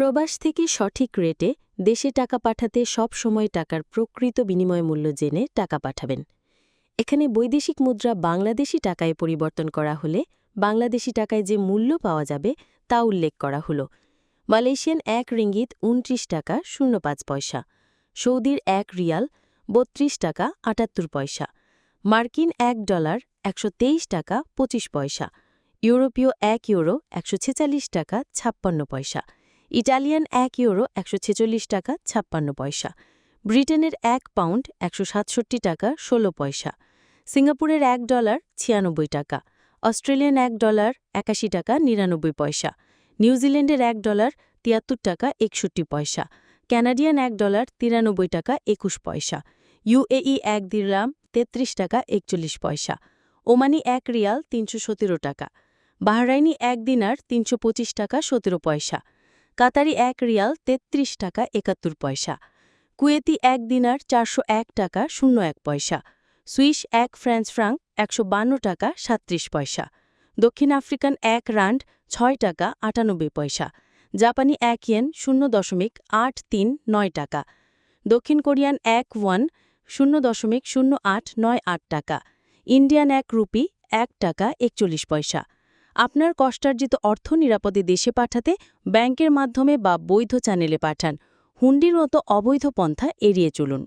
প্রবাস থেকে সঠিক রেটে দেশে টাকা পাঠাতে সব সময় টাকার প্রকৃত বিনিময় মূল্য জেনে টাকা পাঠাবেন। এখানে বৈদেশিক মুদ্রা বাংলাদেশি টাকায় পরিবর্তন করা হলে বাংলাদেশি টাকায় যে মূল্য পাওয়া যাবে তা উল্লেখ করা হলো। মালয়েশিয়ান ১ রিঙ্গিত ২৯ টাকা ০৫ পয়সা, সৌদির ১ রিয়াল ৩২ টাকা ৭৮ পয়সা, মার্কিন $১ ১২৩ টাকা ২৫ পয়সা, ইউরোপীয় ১ ইউরো ১৪৬ টাকা ৫৬ পয়সা, ইটালিয়ান ১ ইউরো ১৪৬ টাকা ৫৬ পয়সা, ব্রিটেনের ১ পাউন্ড ১৬৭ টাকা ১৬ পয়সা, সিঙ্গাপুরের $১ ৯৬ টাকা, অস্ট্রেলিয়ান $১ ৮১ টাকা ৯৯ পয়সা, নিউজিল্যান্ডের $১ ৭৩ টাকা ৬১ পয়সা, কানাডিয়ান $১ ৯৩ টাকা ২১ পয়সা, ইউএই ১ দিরহাম ৩৩ টাকা ৪১ পয়সা, ওমানি ১ রিয়াল ৩১৭ টাকা, বাহরাইনি ১ দিনার ৩২৫ টাকা ১৭ পয়সা, কাতারি ১ রিয়াল ৩৩ টাকা ৭১ পয়সা, কুয়েতি ১ দিনার ৪০১ টাকা ০১ পয়সা, সুইস ১ ফ্রাং ১৫২ টাকা ৩৭ পয়সা, দক্ষিণ আফ্রিকান ১ রান্ড ৬ টাকা ৯৮ পয়সা, জাপানি ১ ইয়েন ০.৮৩৯ টাকা, দক্ষিণ কোরিয়ান ১ ওয়ান ০.০৮৯৮ টাকা, ইন্ডিয়ান ১ রুপি ১ টাকা ৪১ পয়সা। আপনার কষ্টার্জিত অর্থ নিরাপদে দেশে পাঠাতে ব্যাংকের মাধ্যমে বা বৈধ চ্যানেলে পাঠান। হুন্ডির মতো অবৈধ পন্থা এড়িয়ে চলুন।